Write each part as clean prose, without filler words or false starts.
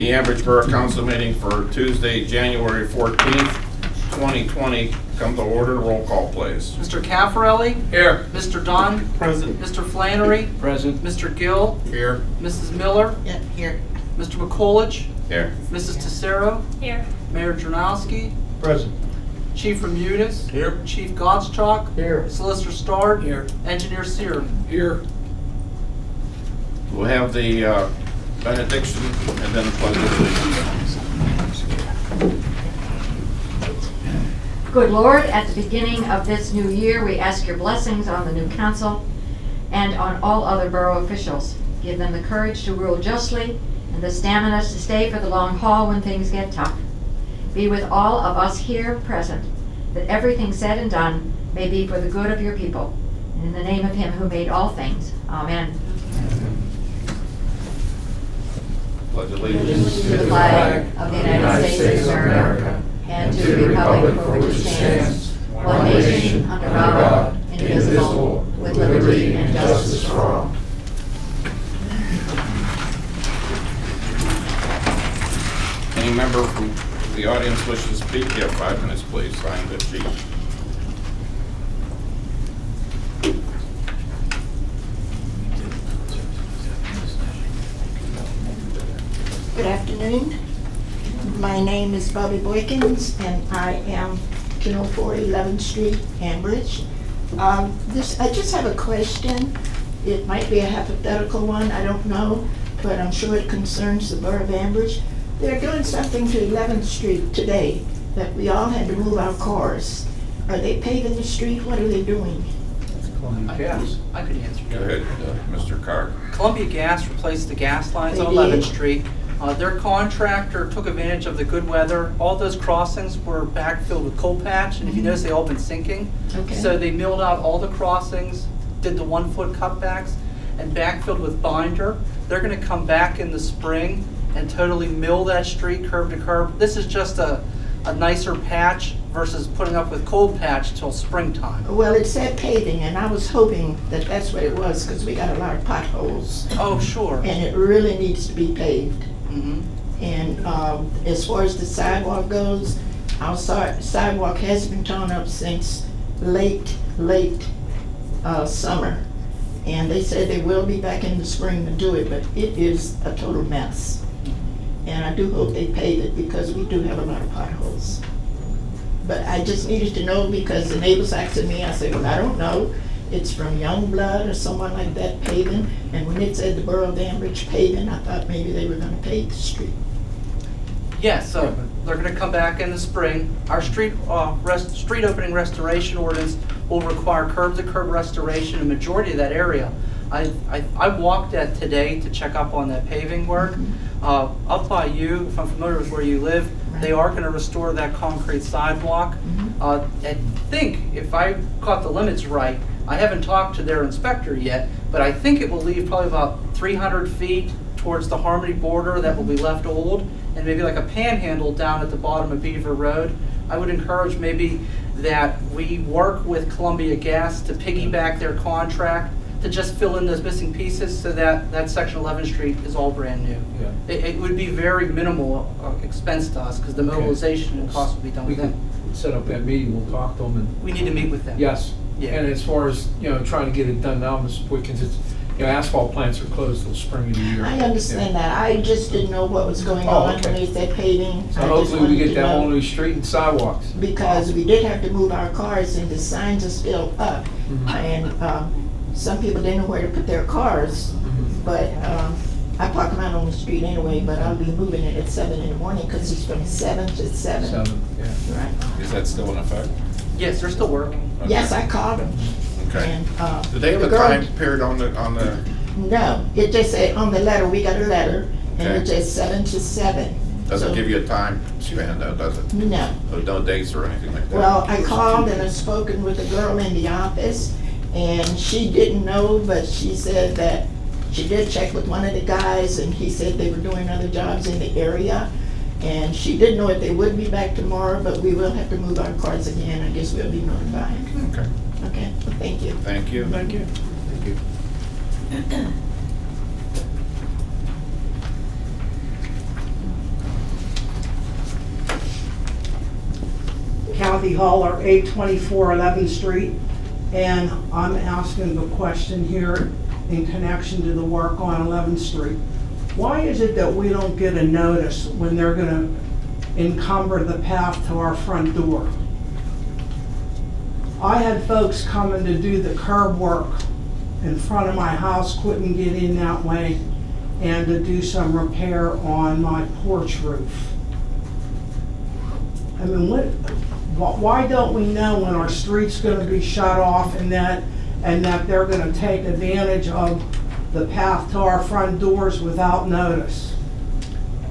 The Ambridge Borough Council meeting for Tuesday, January 14th, 2020. Come to order. Roll call, please. Mr. Caffarelli? Here. Mr. Dunn? Present. Mr. Flannery? Present. Mr. Gill? Here. Mrs. Miller? Yeah, here. Mr. McCulloch? Here. Mrs. Tessero? Here. Mayor Jernowski? Present. Chief Remunis? Here. Chief Gottschalk? Here. Solicitor Starr? Here. Engineer Sear? Here. We'll have the benediction and then the pledge of allegiance. Good Lord, at the beginning of this new year, we ask your blessings on the new council and on all other borough officials. Give them the courage to rule justly and the stamina to stay for the long haul when things get tough. Be with all of us here present, that everything said and done may be for the good of your people. And in the name of him who made all things, amen. Pledge allegiance To the flag of the United States of America and to the republic for which it stands, one nation, under God, indivisible, with liberty and justice for all. Any member from the audience wishes to speak? You have 5 minutes, please. Sign the sheet. Good afternoon. My name is Bobby Boykins, and I am 204 11th Street, Ambridge. I just have a question. It might be a hypothetical one, I don't know, but I'm sure it concerns the Borough of Ambridge. They're doing something to 11th Street today that we all had to move our cars. Are they paving the street? What are they doing? Gas. I could answer. Go ahead, Mr. Carr. Columbia Gas replaced the gas lines on They did? 11th Street. Their contractor took advantage of the good weather. All those crossings were backfilled with coal patch, and if you notice, they all been sinking. Okay. So they milled out all the crossings, did the 1-foot cutbacks, and backfilled with binder. They're gonna come back in the spring and totally mill that street curb to curb. This is just a nicer patch versus putting up with cold patch till springtime. Well, it said paving, and I was hoping that that's what it was, because we got a lot of potholes, Oh, sure. and it really needs to be paved. Mhm. And as far as the sidewalk goes, our sidewalk has been torn up since late summer. And they said they will be back in the spring to do it, but it is a total mess. And I do hope they pave it, because we do have a lot of potholes. But I just needed to know, because the neighbors asked me, I said, well, I don't know. It's from Youngblood or someone like that paving. And when it said the Borough of Ambridge paving, I thought maybe they were gonna pave the street. Yes, so they're gonna come back in the spring. Our street opening restoration ordinance will require curb-to-curb restoration in the majority of that area. I walked that today to check up on that paving work. Up by you, if I'm familiar with where you live, they are gonna restore that concrete sidewalk. I think, if I caught the limits right, I haven't talked to their inspector yet, but I think it will leave probably about 300 feet towards the Harmony border that will be left old, and maybe like a panhandle down at the bottom of Beaver Road. I would encourage maybe that we work with Columbia Gas to piggyback their contract to just fill in those missing pieces so that that section 11th Street is all brand new. Yeah. It would be very minimal expense to us because the Okay. mobilization and cost would be done We with can them. set up that meeting, we'll talk to them and, We need to meet with them. yes. Yeah. And as far as, trying to get it done now, Mr. Boykins, it's, asphalt plants are closed till spring of the year. I understand that. I just didn't know what was going Oh, on okay. when they said paving. So I just hopefully we wanted get to that know, whole new street and sidewalks. because we did have to move our cars and the signs are still up. Mhm. And some people didn't know where to put their cars, Mhm. but I park them out on the street anyway, but I'll be moving it at 7 in the morning because it's from 7 to 7. 7, yeah. Right. Is that still in effect? Yes, they're still working. Okay. Yes, I called them. Okay. And, Do they have the a girl- time period on the? No, it just said on the letter, we got a letter, and it Okay. just 7 to 7. Does So- it give you a time span though, does it? No. No dates or anything like that? Well, I called and I've spoken with a girl in the office, and she didn't know, but she said that she did check with one of the guys, and he said they were doing other jobs in the area. And she didn't know if they would be back tomorrow, but we will have to move our cars again. I guess we'll be notified. Okay. Okay, well, thank you. Thank you. Thank you. Thank you. Kathy Haller, 824 11th Street, and I'm asking the question here in connection to the work on 11th Street. Why is it that we don't get a notice when they're gonna encumber the path to our front door? I had folks coming to do the curb work in front of my house, couldn't get in that way, and to do some repair on my porch roof. I mean, why don't we know when our street's gonna be shut off and that they're gonna take advantage of the path to our front doors without notice?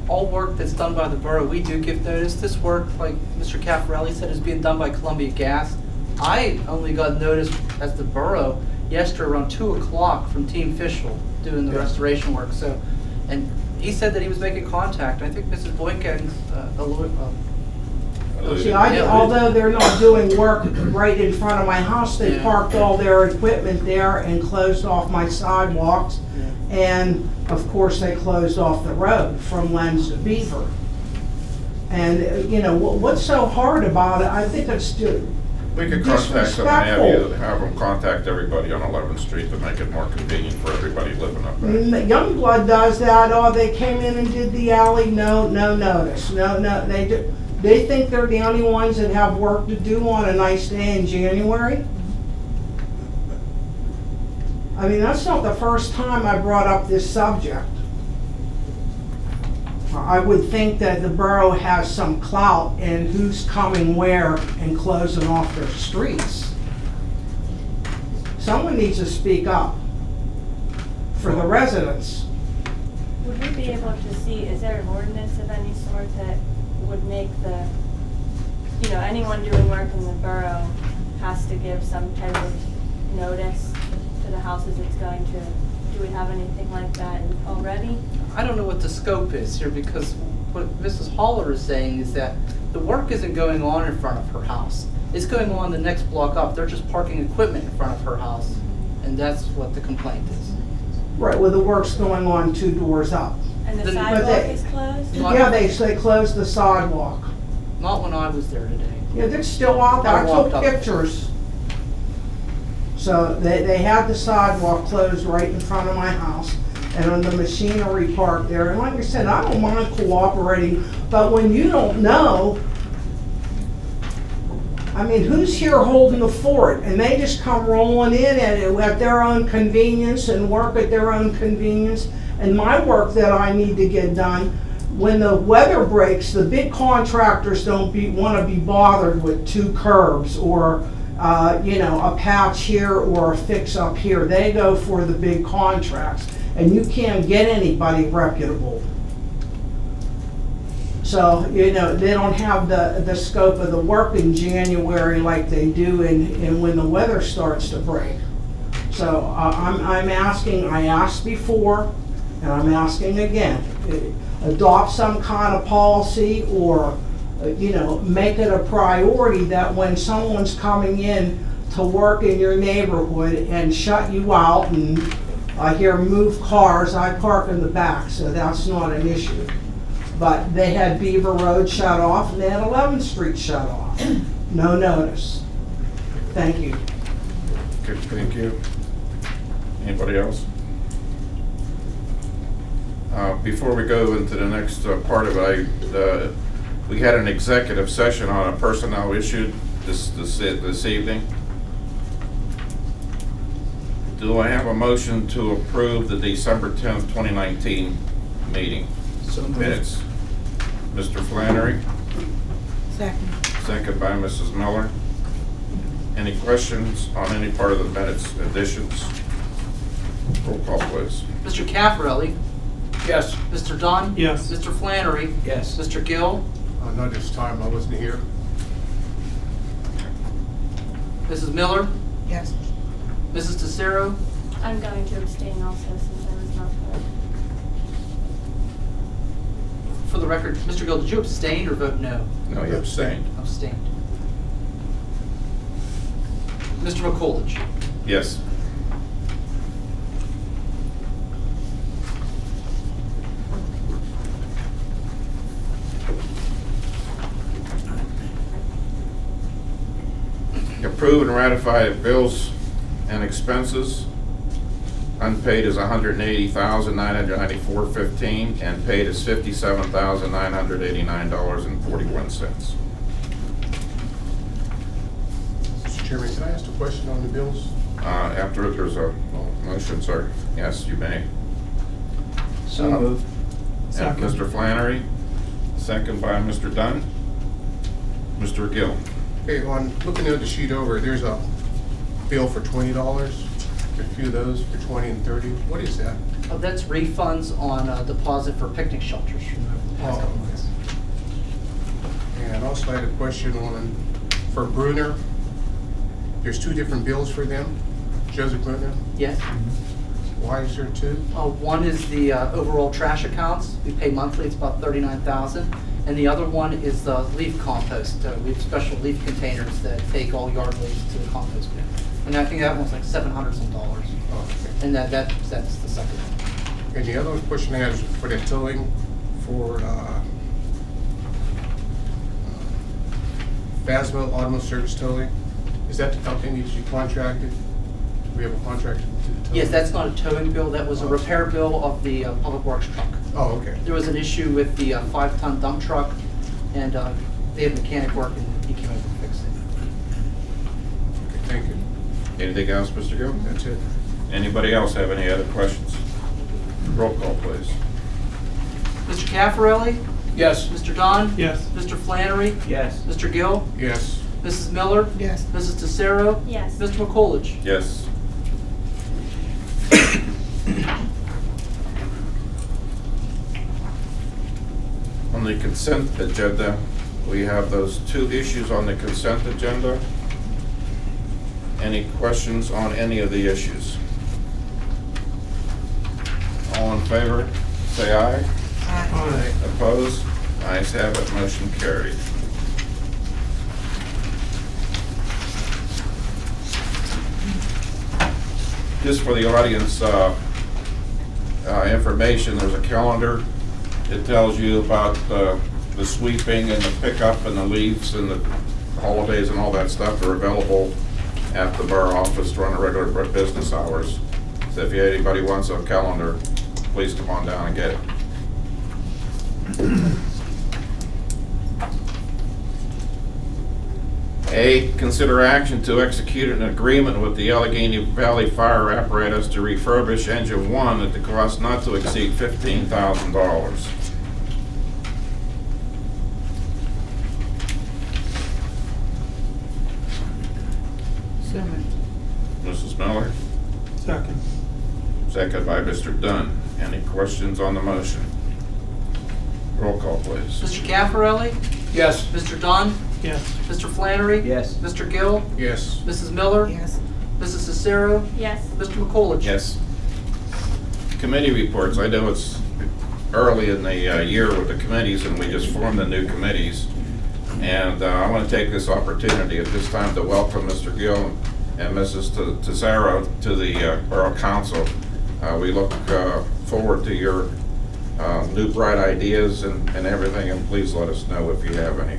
All work that's done by the borough, we do give notice. This work, like Mr. Caffarelli said, is being done by Columbia Gas. I only got notice as the borough yesterday around 2 o'clock from Team Fischel doing the restoration work. So, and he said that he was making contact. I think Mrs. Boykins, See, although they're not doing work right in front of my house, they Yeah. parked all their equipment there and closed off my sidewalks. And of course, they closed off the road from Lens to Beaver. And, you know, what's so hard about it? I think it's We could contact them and disrespectful. have them contact everybody on 11th Street to make it more convenient for everybody living up there. Youngblood does that. Oh, they came in and did the alley. No notice. No, they think they're the only ones that have work to do on a nice day in January. I mean, that's not the first time I brought up this subject. I would think that the borough has some clout in who's coming where and closing off their streets. Someone needs to speak up for the residents. Would we be able to see, is there an ordinance of any sort that would make the, you know, anyone doing work in the borough has to give some type of notice to the houses it's going to? Do we have anything like that already? I don't know what the scope is here, because what Mrs. Haller is saying is that the work isn't going on in front of her house. It's going on the next block up. They're just parking equipment in front of her house, and that's what the complaint is. Right, well, the work's going on 2 doors up. And the But sidewalk they- is closed? Yeah, they closed the sidewalk. Not when I was there today. Yeah, they're still out there. I I walked took up. pictures. So they had the sidewalk closed right in front of my house and on the machinery park there. And like I said, I don't mind cooperating, but when you don't know, I mean, who's here holding the fort? And they just come rolling in at their own convenience and work at their own convenience. And my work that I need to get done, when the weather breaks, the big contractors don't want to be bothered with 2 curbs or you know, a patch here or a fix up here. They go for the big contracts, and you can't get anybody reputable. So, you know, they don't have the scope of the work in January like they do in when the weather starts to break. So I'm asking, I asked before, and I'm asking again, adopt some kind of policy or you know, make it a priority that when someone's coming in to work in your neighborhood and shut you out, and I hear move cars, I park in the back, so that's not an issue. But they had Beaver Road shut off and they had 11th Street shut off. No notice. Thank you. Okay, thank you. Anybody else? Before we go into the next part of it, we had an executive session on a personnel issue this evening. Do I have a motion to approve the December 10th, 2019 meeting minutes? Mr. Flannery, Second. second by Mrs. Miller. Any questions on any part of the minutes additions? Roll call, please. Mr. Caffarelli? Yes. Mr. Dunn? Yes. Mr. Flannery? Yes. Mr. Gill? Not this time, I wasn't here. Mrs. Miller? Yes. Mrs. DeCiro? I'm going to abstain also since I was not there. For the record, Mr. Gill, did you abstain or vote no? No, you abstained. Abstained. Mr. McCoolidge? Yes. Approve and ratify bills and expenses. Unpaid is $180,994.15, and paid is $57,989.41. Mr. Chairman, can I ask a question on the bills? After there's a motion, sir. Yes, you may. So moved. And Mr. Flannery, second by Mr. Dunn. Mr. Gill. Okay, on looking at the sheet over, there's a bill for $20. A few of those for 20 and 30. What is that? Oh, that's refunds on deposit for picnic shelters from the past couple Oh, months. And also I had a question on, for Bruner. There's two different bills for them. Joseph Bruner. Yes. Why is there two? One is the overall trash accounts. We pay monthly, it's about $39,000. And the other one is the leaf compost. We have special leaf containers that take all yard waste to the compost bin. And I think that one's like $700 some. Oh, okay. And that's the second one. And the other question I had is for the towing for Basmo Automotive Service Towing. Is that the company that you contracted? Do we have a contract to the towing? Yes, that's not a towing bill. That was a repair bill of the public works truck. Oh, okay. There was an issue with the 5-ton dump truck, and they had mechanic work, and he came over and fixed it. Okay, thank you. Anything else, Mr. Gill? That's it. Anybody else have any other questions? Roll call, please. Mr. Caffarelli? Yes. Mr. Don? Yes. Mr. Flannery? Yes. Mr. Gill? Yes. Mrs. Miller? Yes. Mrs. Tesoro? Yes. Mr. McCoolidge? Yes. On the consent agenda, we have those two issues on the consent agenda. Any questions on any of the issues? All in favor, say aye. Aye. Opposed? Ayes have it, motion carried. Just for the audience information, there's a calendar. It tells you about the sweeping and the pickup and the leaves and the holidays and all that stuff are available at the borough office during the regular business hours. So if anybody wants a calendar, please come on down and get it. A, consider action to execute an agreement with the Allegheny Valley Fire Apparatus to refurbish engine 1 at the cost not to exceed $15,000. Mrs. Miller, Second. second by Mr. Dunn. Any questions on the motion? Roll call, please. Mr. Caffarelli? Yes. Mr. Don? Yes. Mr. Flannery? Yes. Mr. Gill? Yes. Mrs. Miller? Yes. Mrs. Cicero? Yes. Mr. McCoolidge? Yes. Committee reports. I know it's early in the year with the committees, and we just formed the new committees. And I want to take this opportunity at this time to welcome Mr. Gill and Mrs. Tesoro to the Borough Council. We look forward to your new bright ideas and everything, and please let us know if you have any.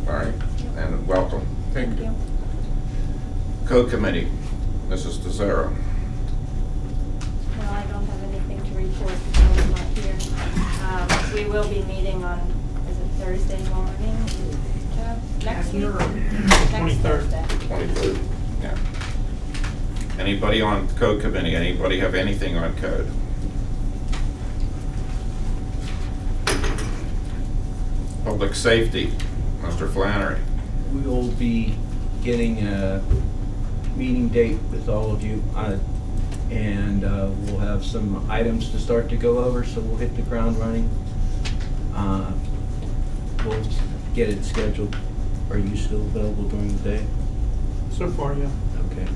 All right, and welcome. Thank you. Code Committee, Mrs. Tesoro. Well, I don't have anything to report because I'm not here. We will be meeting on, is it Thursday morning? Next week? Next 23rd. Thursday. 23rd, yeah. Anybody on Code Committee, anybody have anything on code? Public Safety, Mr. Flannery. We will be getting a meeting date with all of you, and we'll have some items to start to go over, so we'll hit the ground running. We'll get it scheduled. Are you still available during the day? So far, yeah. Okay.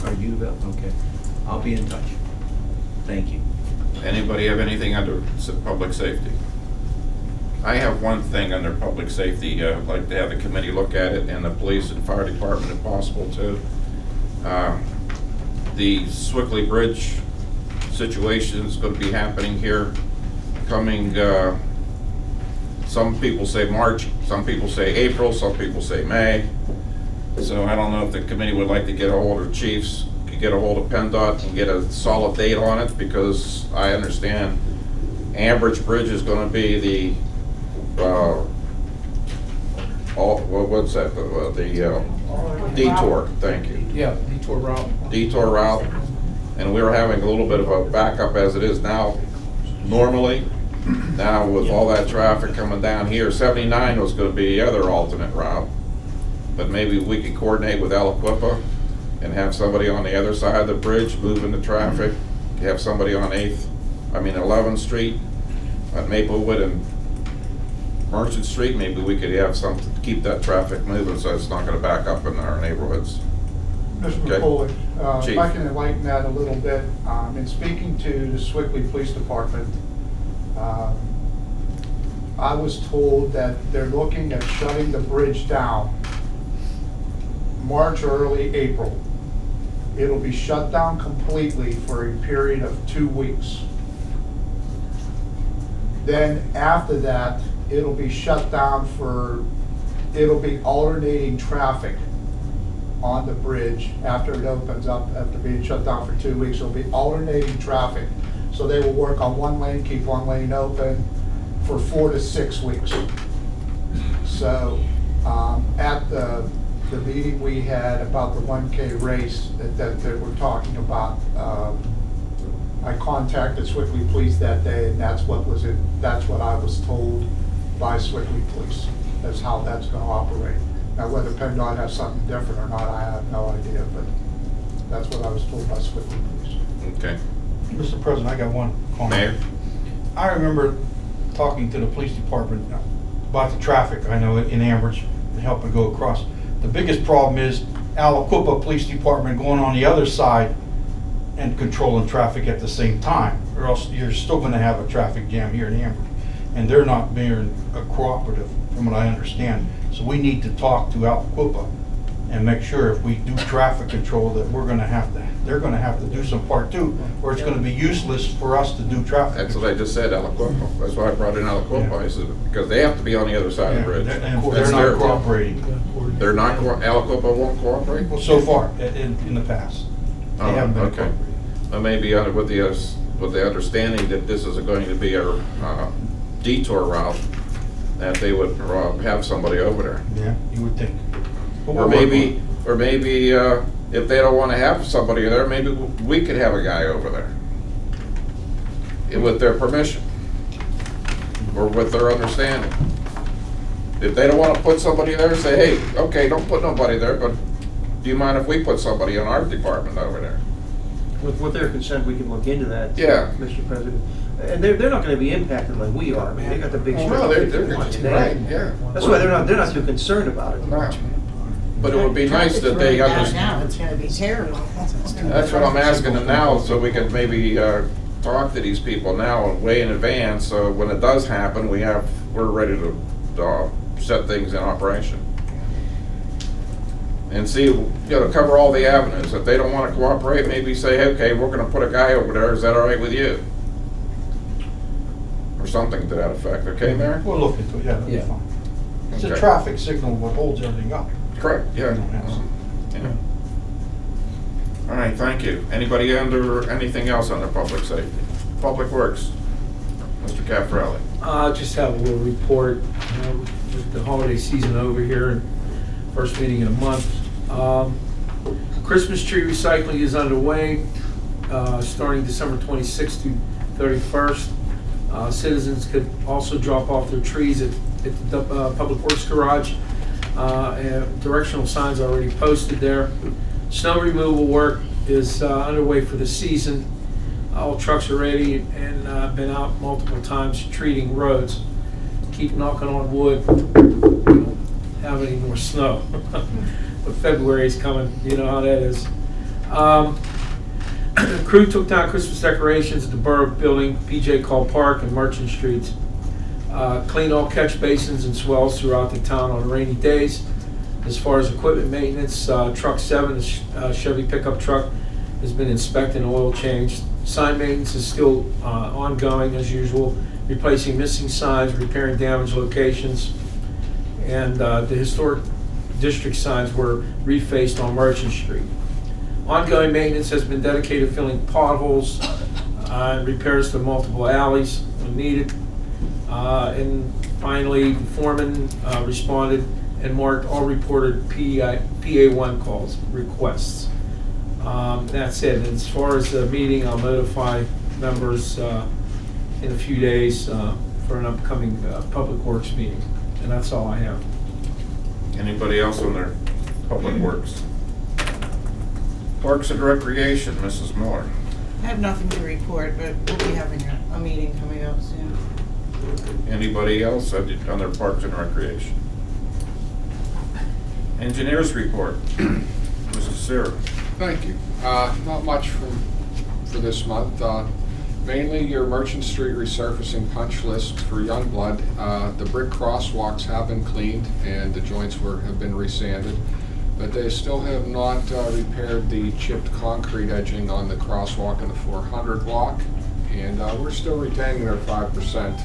Are you available? Okay. I'll be in touch. Thank you. Anybody have anything under Public Safety? I have one thing under Public Safety. I'd like to have the committee look at it, and the police and fire department if possible too. The Swickley Bridge situation is going to be happening here coming, some people say March, some people say April, some people say May. So I don't know if the committee would like to get a hold of chiefs, could get a hold of PennDOT and get a solid date on it, because I understand Ambridge Bridge is gonna be the, what's that, the detour, thank you. Yeah, detour route. Detour route, and we were having a little bit of a backup as it is now, normally. Now with all that traffic coming down here, 79 was gonna be the other alternate route, but maybe we could coordinate with Aliquippa and have somebody on the other side of the bridge moving the traffic, have somebody on 11th Street, at Maplewood and Merchant Street, maybe we could have something to keep that traffic moving so it's not gonna back up in our neighborhoods. Mr. Okay. McCoy, Chief. if I can enlighten that a little bit, in speaking to the Swickley Police Department, I was told that they're looking at shutting the bridge down March or early April. It'll be shut down completely for a period of 2 weeks. Then after that, it'll be shut down it'll be alternating traffic on the bridge after it opens up, after being shut down for 2 weeks. It'll be alternating traffic. So they will work on one lane, keep one lane open for 4 to 6 weeks. So at the meeting we had about the 1K race that we're talking about, I contacted Swickley Police that day, and that's what I was told by Swickley Police. That's how that's gonna operate. Now, whether PennDOT has something different or not, I have no idea, but that's what I was told by Swickley Police. Okay. Mr. President, I got one comment. Mayor? I remember talking to the police department about the traffic, I know, in Ambridge, and helping go across. The biggest problem is Aliquippa Police Department going on the other side and controlling traffic at the same time, or else you're still gonna have a traffic jam here in Ambridge. And they're not being cooperative, from what I understand. So we need to talk to Aliquippa and make sure if we do traffic control that they're gonna have to do some part too, or it's gonna be useless for us to do traffic. That's what I just said, Aliquippa. That's why I brought in Aliquippa. I said, because they have to be on the other side of the bridge. And That's they're their not job. cooperating. They're not, Aliquippa won't cooperate? Well, so far, in the past. They haven't been Okay. cooperating. Well, maybe with the understanding that this is going to be a detour route, that they would have somebody over there. Yeah, you would think. But Or we'll work maybe, if they don't want to have somebody there, maybe we could have a guy over there. With their permission. Or with their understanding. If they don't want to put somebody there, say, hey, okay, don't put nobody there, but do you mind if we put somebody in our department over there? With their consent, we can look into that. Yeah. Mr. President. And they're not gonna be impacted like we are. I mean, they got the big. Well, they're right, yeah. That's why they're not too concerned about it. No. But it would be nice that they understand. Now, it's gonna be terrible. That's what I'm asking them now, so we can maybe talk to these people now way in advance, so when it does happen, we're ready to set things in operation. And see, cover all the avenues. If they don't want to cooperate, maybe say, okay, we're gonna put a guy over there, is that all right with you? Or something to that effect, okay, Mayor? We'll look into it, yeah, that'll be Yeah. fine. It's a Okay. traffic signal what holds everything up. Correct, yeah. We don't have some. Yeah. All right, thank you. Anybody under, anything else under public safety? Public Works, Mr. Caffarelli. Just have a little report, with the holiday season over here, and first meeting in a month. Christmas tree recycling is underway, starting December 26th to 31st. Citizens could also drop off their trees at the Public Works Garage. And directional signs are already posted there. Snow removal work is underway for the season. All trucks are ready and been out multiple times treating roads. Keep knocking on wood, we don't have any more snow. But February is coming, you know how that is. Crew took down Christmas decorations at the Borough building, PJ Call Park and Merchant Streets. Clean all catch basins and swells throughout the town on rainy days. As far as equipment maintenance, Truck 7, the Chevy pickup truck, has been inspected and oil changed. Sign maintenance is still ongoing as usual, replacing missing signs, repairing damaged locations. And the historic district signs were refaced on Merchant Street. Ongoing maintenance has been dedicated to filling potholes and repairs to multiple alleys when needed. And finally, the foreman responded and marked all reported PA1 calls, requests. That's it. And as far as the meeting, I'll notify members in a few days for an upcoming Public Works meeting. And that's all I have. Anybody else on their public works? Parks and Recreation, Mrs. Miller. I have nothing to report, but we'll be having a meeting coming up soon. Anybody else on their Parks and Recreation? Engineers report, Mr. Sarah. Thank you. Not much for this month. Mainly your Merchant Street resurfacing punch list for Youngblood. The brick crosswalks have been cleaned and the joints have been resanded, but they still have not repaired the chipped concrete edging on the crosswalk and the 400 block, and we're still retaining their 5%.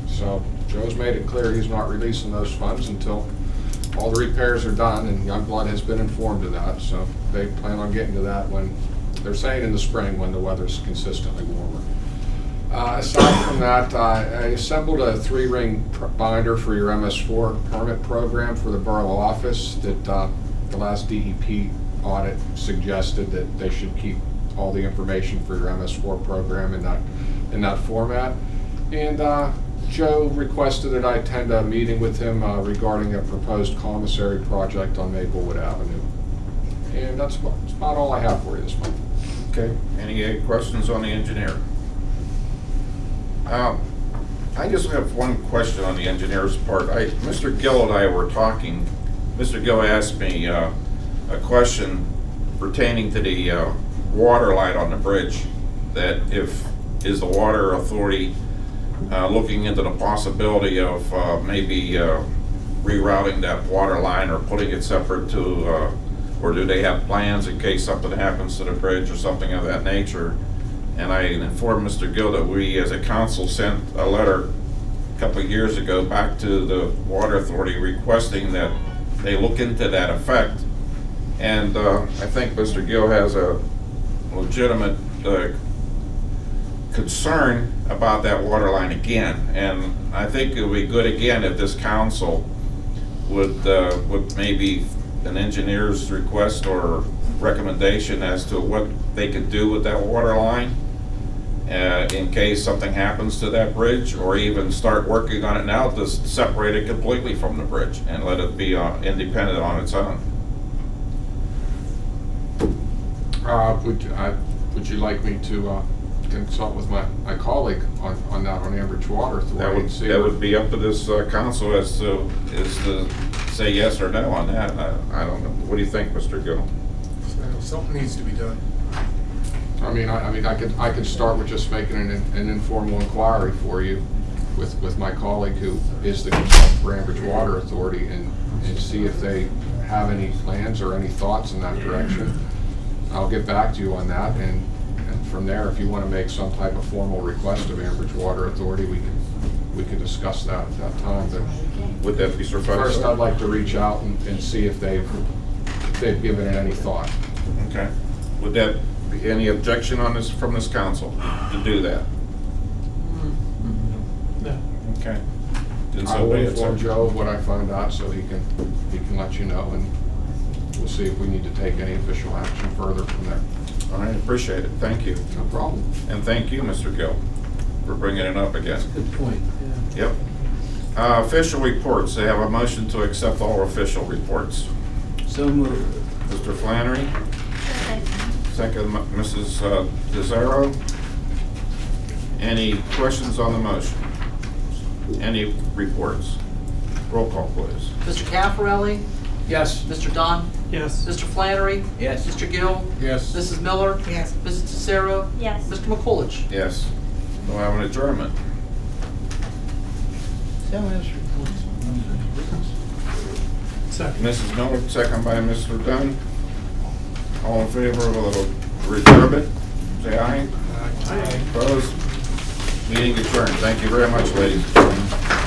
So Joe's made it clear he's not releasing those funds until all the repairs are done, and Youngblood has been informed of that, so they plan on getting to that when, they're saying in the spring when the weather's consistently warmer. Aside from that, I assembled a 3-ring binder for your MS4 permit program for the borough office that the last DEP audit suggested that they should keep all the information for your MS4 program in that format. And Joe requested that I attend a meeting with him regarding a proposed commissary project on Maplewood Avenue. And that's about all I have for you this month. Okay, any questions on the engineer? I just have one question on the engineer's part. Mr. Gill and I were talking. Mr. Gill asked me a question pertaining to the water line on the bridge, that is the water authority looking into the possibility of maybe rerouting that water line or putting it separate to, or do they have plans in case something happens to the bridge or something of that nature? And I informed Mr. Gill that we as a council sent a letter a couple of years ago back to the water authority requesting that they look into that effect. And I think Mr. Gill has a legitimate concern about that water line again, and I think it would be good again if this council would maybe an engineer's request or recommendation as to what they could do with that water line in case something happens to that bridge, or even start working on it now to separate it completely from the bridge and let it be independent on its own. Would you like me to consult with my colleague on that, on Ambridge Water Authority? That would be up to this council as to say yes or no on that. I don't know. What do you think, Mr. Gill? Something needs to be done. I could start with just making an informal inquiry for you with my colleague who is the consultant for Ambridge Water Authority and see if they have any plans or any thoughts in that direction. I'll get back to you on that, and from there, if you want to make some type of formal request of Ambridge Water Authority, we can discuss that at that time. But would that be sufficient? First, I'd like to reach out and see if they've given it any thought. Okay. Would that be any objection on this from this council to do that? No. Okay. I will inform Joe of what I find out so he can let you know, and we'll see if we need to take any official action further from there. All right, appreciate it. Thank you. No problem. And thank you, Mr. Gill, for bringing it up again. Good point. Yeah. Yep. Official reports. They have a motion to accept all official reports. So moved. Mr. Flannery. Second, Mrs. DeZaro. Any questions on the motion? Any reports? Roll call, please. Mr. Caffarelli? Yes. Mr. Dunn? Yes. Mr. Flannery? Yes. Mr. Gill? Yes. Mrs. Miller? Yes. Mrs. Cicero? Yes. Mr. McCoolidge? Yes. Do I have an adjournment? Second. Mrs. Miller, second by Mr. Dunn. All in favor of a adjournment, say aye. Aye. Opposed? Meeting adjourned. Thank you very much, ladies and gentlemen.